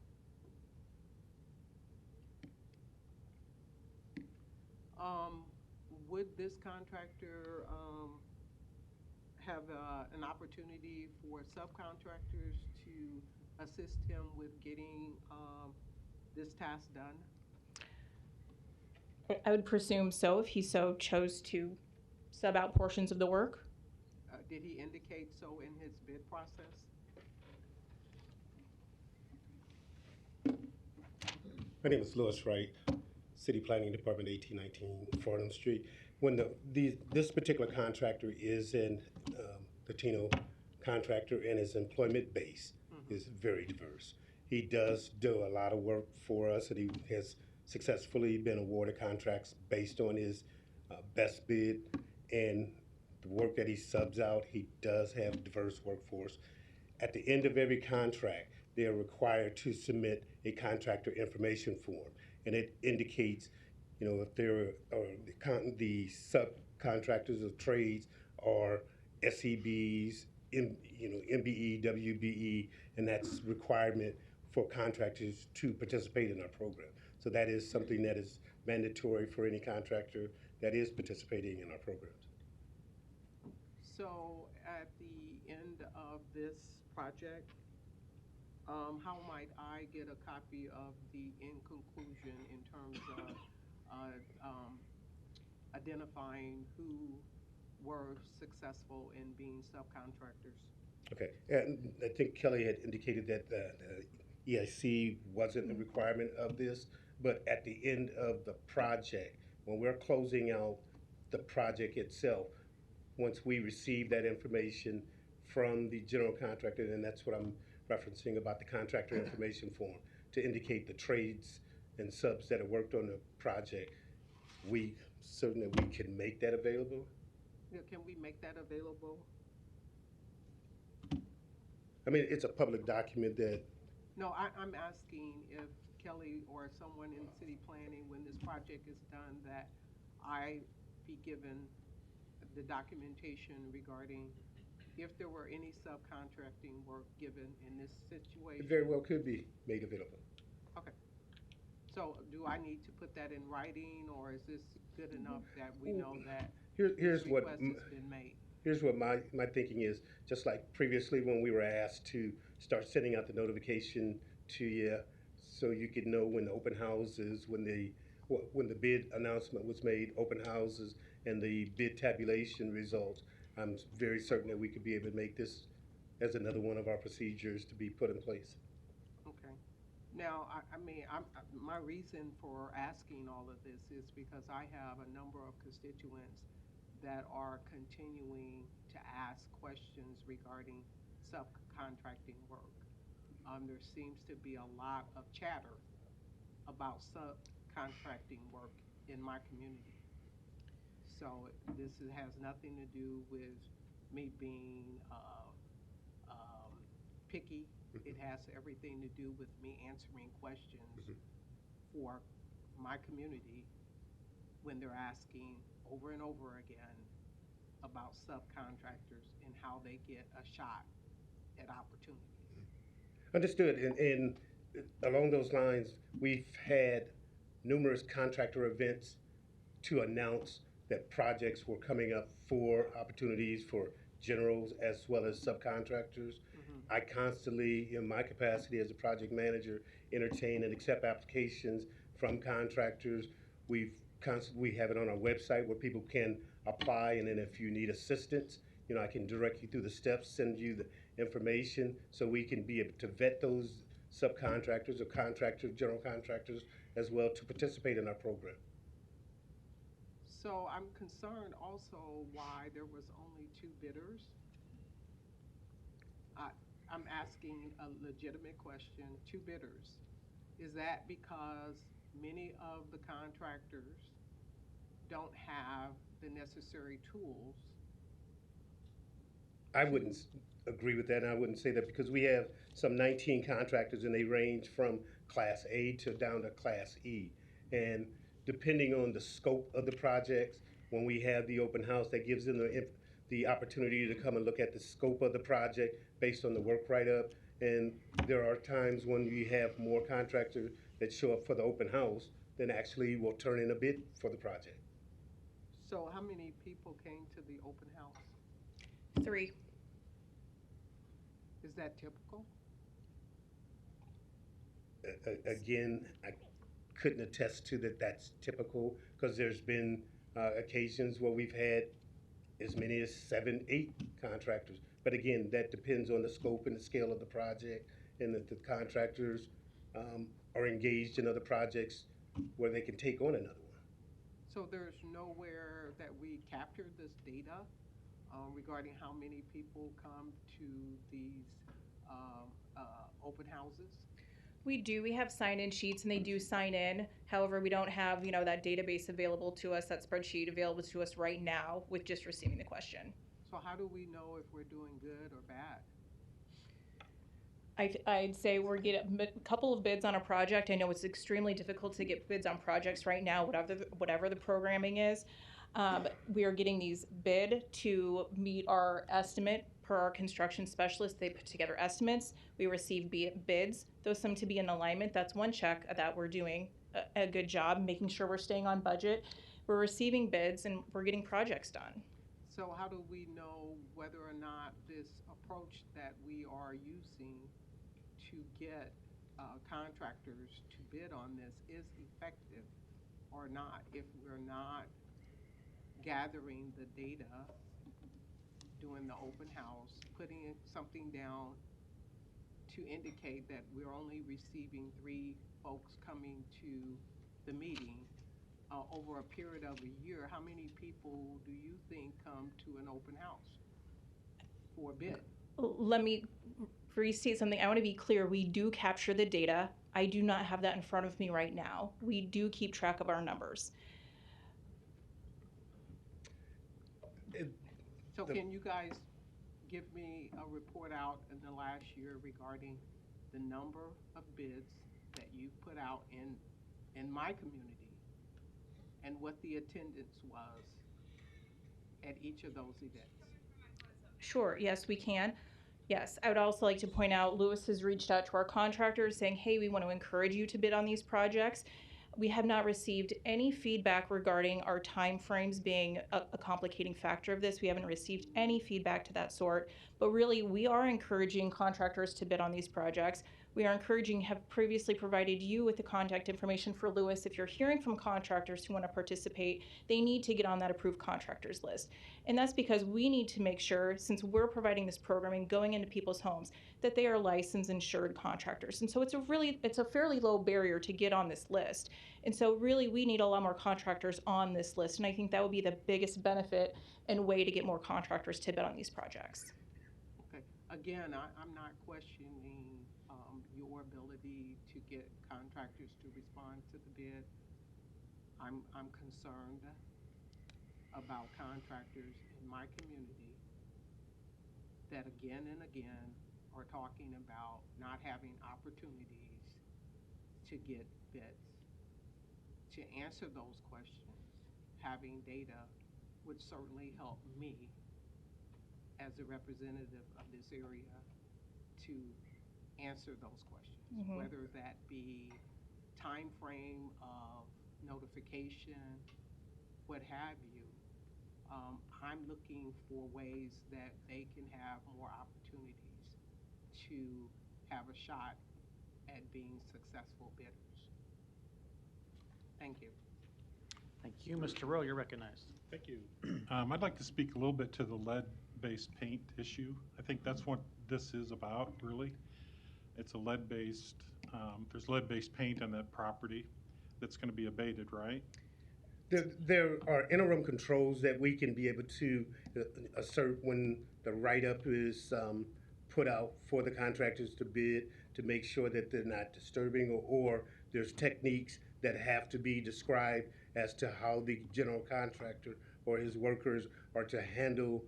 Would this contractor have an opportunity for subcontractors to assist him with getting this task done? I would presume so if he so chose to sub out portions of the work. Did he indicate so in his bid process? My name is Louis Wright, City Planning Department, 1819 Fordham Street. When this particular contractor is in Latino contractor and his employment base is very diverse. He does do a lot of work for us, and he has successfully been awarded contracts based on his best bid and the work that he subs out. He does have a diverse workforce. At the end of every contract, they are required to submit a contractor information form, and it indicates, you know, if there are the subcontractors of trades are SEBs, MBE, WBE, and that's requirement for contractors to participate in our program. So that is something that is mandatory for any contractor that is participating in our programs. So at the end of this project, how might I get a copy of the in conclusion in terms of identifying who were successful in being subcontractors? Okay, and I think Kelly had indicated that the EIC wasn't a requirement of this, but at the end of the project, when we're closing out the project itself, once we receive that information from the general contractor, and that's what I'm referencing about the contractor information form, to indicate the trades and subs that have worked on the project, we certainly can make that available. Yeah, can we make that available? I mean, it's a public document that. No, I'm asking if Kelly or someone in city planning, when this project is done, that I be given the documentation regarding if there were any subcontracting work given in this situation. It very well could be made available. Okay. So do I need to put that in writing, or is this good enough that we know that Here's this what request has been made? Here's what my thinking is. Just like previously when we were asked to start sending out the notification to you, so you could know when the open houses, when the bid announcement was made, open houses, and the bid tabulation results. I'm very certain that we could be able to make this as another one of our procedures to be put in place. Okay. Now, I mean, my reason for asking all of this is because I have a number of constituents that are continuing to ask questions regarding subcontracting work. There seems to be a lot of chatter about subcontracting work in my community. So this has nothing to do with me being picky. It has everything to do with me answering questions for my community when they're asking over and over again about subcontractors and how they get a shot at opportunity. Understood. And along those lines, we've had numerous contractor events to announce that projects were coming up for opportunities for generals as well as subcontractors. I constantly, in my capacity as a project manager, entertain and accept applications from contractors. We have it on our website where people can apply, and then if you need assistance, I can direct you through the steps, send you the information so we can be able to vet those subcontractors or contractors, general contractors as well, to participate in our program. So I'm concerned also why there was only 2 bidders. I'm asking a legitimate question, 2 bidders. Is that because many of the contractors don't have the necessary tools? I wouldn't agree with that, and I wouldn't say that because we have some 19 contractors, and they range from Class A to down to Class E. And depending on the scope of the projects, when we have the open house, that gives them the opportunity to come and look at the scope of the project based on the work write-up. And there are times when we have more contractors that show up for the open house than actually will turn in a bid for the project. So how many people came to the open house? 3. Is that typical? Again, I couldn't attest to that that's typical, because there's been occasions where we've had as many as 7, 8 contractors. But again, that depends on the scope and the scale of the project, and that the contractors are engaged in other projects where they can take on another one. So there's nowhere that we captured this data regarding how many people come to these open houses? We do. We have sign-in sheets, and they do sign in. However, we don't have, that database available to us, that spreadsheet available to us right now with just receiving the question. So how do we know if we're doing good or bad? I'd say we're getting a couple of bids on a project. I know it's extremely difficult to get bids on projects right now, whatever the programming is. We are getting these bid to meet our estimate per our construction specialist. They put together estimates. We receive bids. Those seem to be in alignment. That's one check that we're doing a good job, making sure we're staying on budget. We're receiving bids and we're getting projects done. So how do we know whether or not this approach that we are using to get contractors to bid on this is effective or not, if we're not gathering the data, doing the open house, putting something down to indicate that we're only receiving 3 folks coming to the meeting over a period of a year? How many people do you think come to an open house for a bid? Let me restate something. I want to be clear. We do capture the data. I do not have that in front of me right now. We do keep track of our numbers. So can you guys give me a report out in the last year regarding the number of bids that you've put out in my community and what the attendance was at each of those events? Sure, yes, we can. Yes, I would also like to point out, Lewis has reached out to our contractors saying, hey, we want to encourage you to bid on these projects. We have not received any feedback regarding our timeframes being a complicating factor of this. We haven't received any feedback to that sort, but really we are encouraging contractors to bid on these projects. We are encouraging, have previously provided you with the contact information for Lewis. If you're hearing from contractors who want to participate, they need to get on that approved contractors list. And that's because we need to make sure, since we're providing this programming going into people's homes, that they are licensed, insured contractors. And so it's a fairly low barrier to get on this list. And so really we need a lot more contractors on this list. And I think that would be the biggest benefit and way to get more contractors to bid on these projects. Okay. Again, I'm not questioning your ability to get contractors to respond to the bid. I'm concerned about contractors in my community that again and again are talking about not having opportunities to get bids. To answer those questions, having data would certainly help me as a representative of this area to answer those questions, whether that be time frame of notification, what have you. I'm looking for ways that they can have more opportunities to have a shot at being successful bidders. Thank you. Thank you. Mr. Rowe, you're recognized. Thank you. I'd like to speak a little bit to the lead-based paint issue. I think that's what this is about, really. It's a lead-based, there's lead-based paint on that property that's going to be abated, right? There are interim controls that we can be able to assert when the write-up is put out for the contractors to bid, to make sure that they're not disturbing, or there's techniques that have to be described as to how the general contractor or his workers are to handle,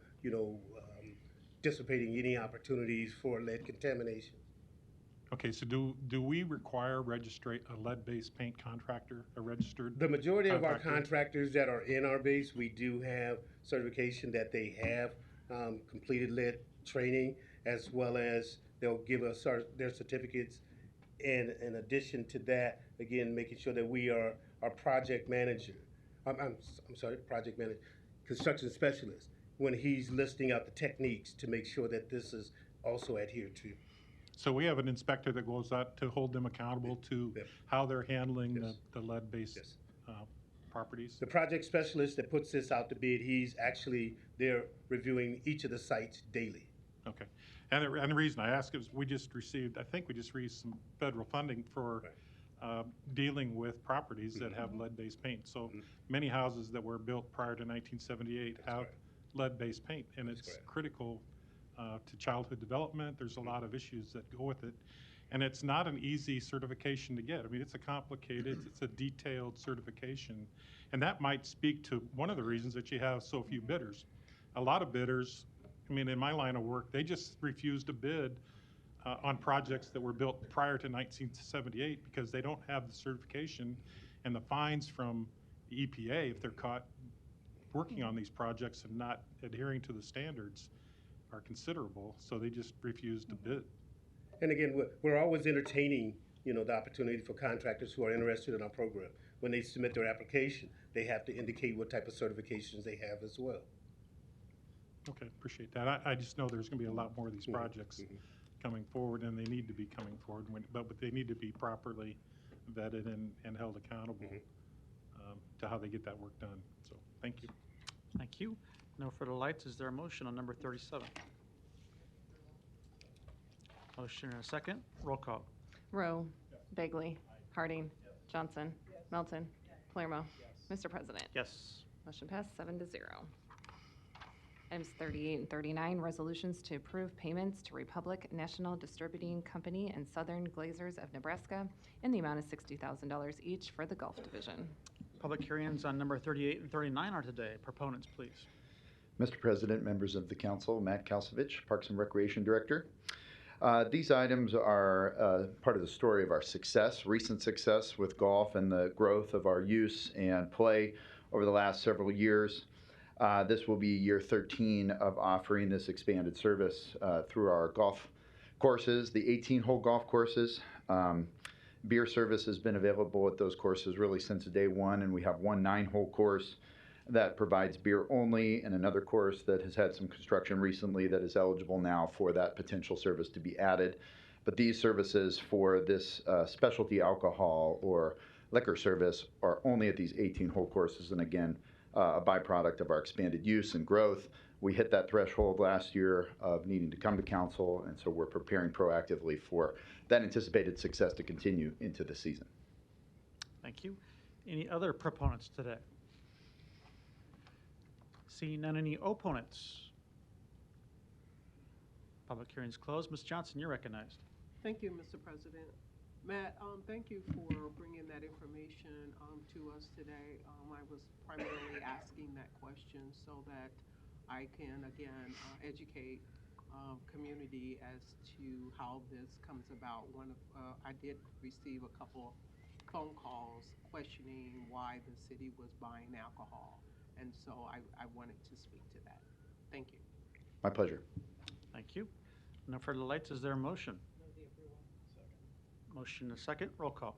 dissipating any opportunities for lead contamination. Okay, so do we require a lead-based paint contractor, a registered? The majority of our contractor? contractors that are in our base, we do have certification that they have completed lead training, as well as they'll give us their certificates. And in addition to that, again, making sure that we are our project manager, project manager, construction specialist, when he's listing out the techniques to make sure that this is also adhered to. So we have an inspector that goes out to hold them accountable to how they're handling the lead-based properties? The project specialist that puts this out to bid, he's actually there reviewing each of the sites daily. Okay. And the reason I ask is we just received some federal funding for dealing with properties that have lead-based paint. So many houses that were built prior to 1978 have lead-based paint, and it's critical to childhood development. There's a lot of issues that go with it. And it's not an easy certification to get. I mean, it's a complicated, it's a detailed certification. And that might speak to one of the reasons that you have so few bidders. A lot of bidders, I mean, in my line of work, they just refuse to bid on projects that were built prior to 1978 because they don't have the certification, and the fines from the EPA, if they're caught working on these projects and not adhering to the standards, are considerable, so they just refuse to bid. And again, we're always entertaining, the opportunity for contractors who are interested in our program. When they submit their application, they have to indicate what type of certifications they have as well. Okay, appreciate that. I just know there's going to be a lot more of these projects coming forward, and they need to be coming forward, but they need to be properly vetted and held accountable to how they get that work done. So, thank you. Thank you. No further lights. Is there a motion on number 37? Motion and a second. Roll call. Rowe. Bagley. Harding. Johnson. Melton. Palermo. Mr. President. Yes. Motion passed 7-0. Items 38 and 39, resolutions to approve payments to Republic National Distributing Company and Southern Glazers of Nebraska in the amount of $60,000 each for the Gulf Division. Public hearings on number 38 and 39 are today. Proponents, please. Mr. President, members of the council, Matt Kalsovich, Parks and Recreation Director. These items are part of the story of our recent success with golf and the growth of our use and play over the last several years. This will be year 13 of offering this expanded service through our golf courses, the 18-hole golf courses. Beer service has been available at those courses really since day one, and we have one 9-hole course that provides beer only, and another course that has had some construction recently that is eligible now for that potential service to be added. But these services for this specialty alcohol or liquor service are only at these 18-hole courses, and again, a byproduct of our expanded use and growth. We hit that threshold last year of needing to come to council, and so we're preparing proactively for that anticipated success to continue into the season. Thank you. Any other proponents today? Seeing none, any opponents? Public hearing's closed. Ms. Johnson, you're recognized. Thank you, Mr. President. Matt, thank you for bringing that information to us today. I was primarily asking that question so that I can, again, educate community as to how this comes about. I did receive a couple phone calls questioning why the city was buying alcohol, and so I wanted to speak to that. Thank you. My pleasure. Thank you. No further lights. Is there a motion? Motion and a second. Roll call.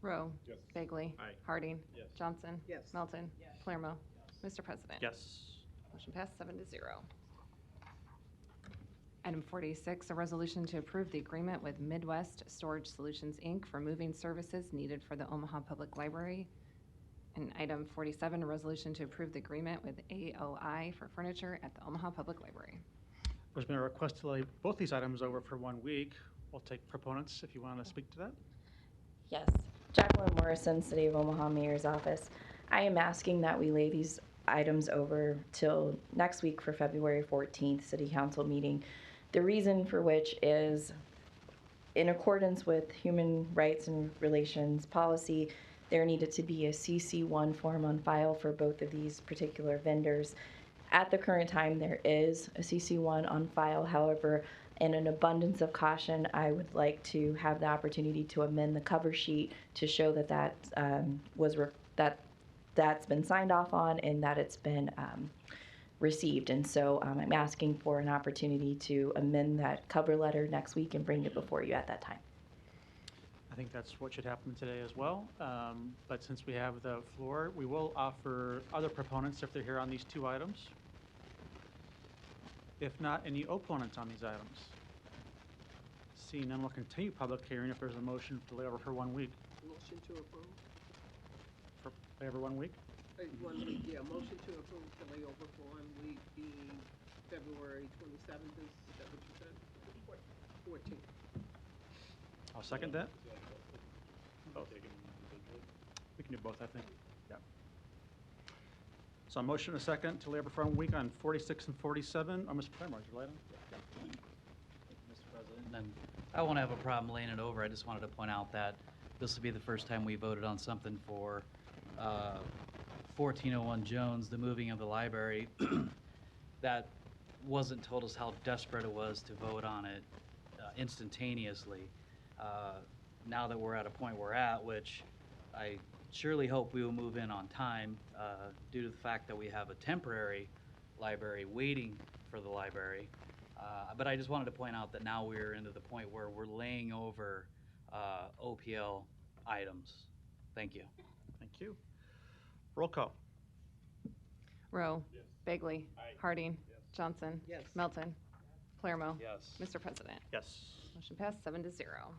Rowe. Yes. Bagley. Aye. Harding. Yes. Johnson. Yes. Melton. Palermo. Mr. President. Yes. Motion passed 7-0. Item 46, a resolution to approve the agreement with Midwest Storage Solutions, Inc. for moving services needed for the Omaha Public Library. And item 47, a resolution to approve the agreement with AOI for furniture at the Omaha Public Library. There's been a request to lay both these items over for 1 week. We'll take proponents if you want to speak to that. Yes. Jacqueline Morrison, City of Omaha Mayor's Office. I am asking that we lay these items over till next week for February 14th City Council meeting. The reason for which is in accordance with Human Rights and Relations policy, there needed to be a CC1 form on file for both of these particular vendors. At the current time, there is a CC1 on file. However, in an abundance of caution, I would like to have the opportunity to amend the cover sheet to show that that's been signed off on and that it's been received. And so I'm asking for an opportunity to amend that cover letter next week and bring it before you at that time. I think that's what should happen today as well. But since we have the floor, we will offer other proponents if they're here on these 2 items. If not, any opponents on these items? Seeing none, we'll continue public hearing if there's a motion to lay over for 1 week. Motion to approve. For lay over 1 week? 1 week, yeah. Motion to approve to lay over for 1 week, being February 27th. Is that what you said? 14th. I'll second that. Both. We can do both, I think. Yeah. So a motion and a second to lay over for 1 week on 46 and 47. Oh, Mr. Palermo, would you light on? Mr. President, and I won't have a problem laying it over. I just wanted to point out that this will be the first time we voted on something for 1401 Jones, the moving of the library. That wasn't told us how desperate it was to vote on it instantaneously. Now that we're at a point we're at, which I surely hope we will move in on time due to the fact that we have a temporary library waiting for the library. But I just wanted to point out that now we're into the point where we're laying over OPL items. Thank you. Thank you. Roll call. Rowe. Bagley. Harding. Johnson. Yes. Melton. Palermo. Yes. Mr. President. Yes. Motion passed 7-0.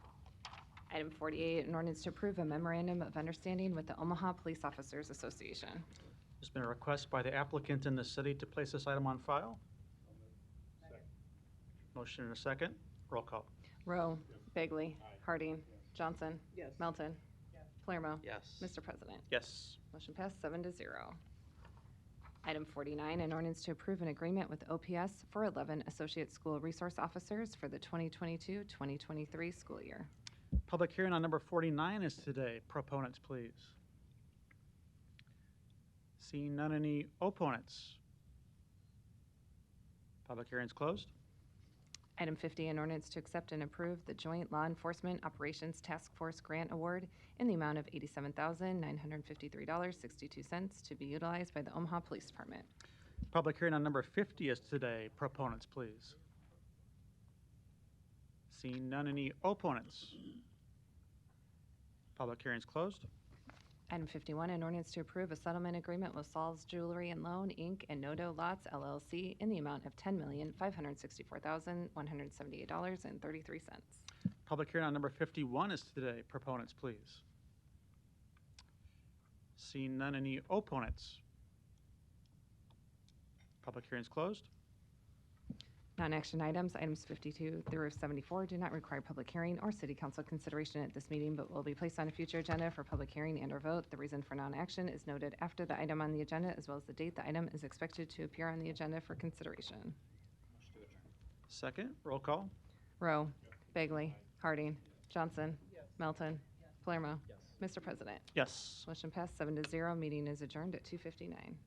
Item 48, an ordinance to approve a memorandum of understanding with the Omaha Police Officers Association. There's been a request by the applicant in the city to place this item on file. Motion and a second. Roll call. Rowe. Bagley. Harding. Johnson. Yes. Melton. Palermo. Yes. Mr. President. Yes. Motion passed 7-0. Item 49, an ordinance to approve an agreement with OPS for 11 Associate School Resource Officers for the 2022-2023 school year. Public hearing on number 49 is today. Proponents, please. Seeing none, any opponents? Public hearing is closed. Item 50, an ordinance to accept and approve the Joint Law Enforcement Operations Task Force Grant Award in the amount of $87,953.62 to be utilized by the Omaha Police Department. Public hearing on number 50 is today. Proponents, please. Seeing none, any opponents? Public hearing is closed. Item 51, an ordinance to approve a settlement agreement with Saul's Jewelry and Loan, Inc. and Nodo Lots, LLC in the amount of $10,564,178.33. Public hearing on number 51 is today. Proponents, please. Seeing none, any opponents? Public hearing is closed. Non-action items, items 52 through 74, do not require public hearing or city council consideration at this meeting, but will be placed on a future agenda for public hearing and/or vote. The reason for non-action is noted after the item on the agenda, as well as the date the item is expected to appear on the agenda for consideration. Second, roll call. Rowe. Bagley. Harding. Johnson. Melton. Palermo. Mr. President. Yes. Motion passed 7-0. Meeting is adjourned at 2:59.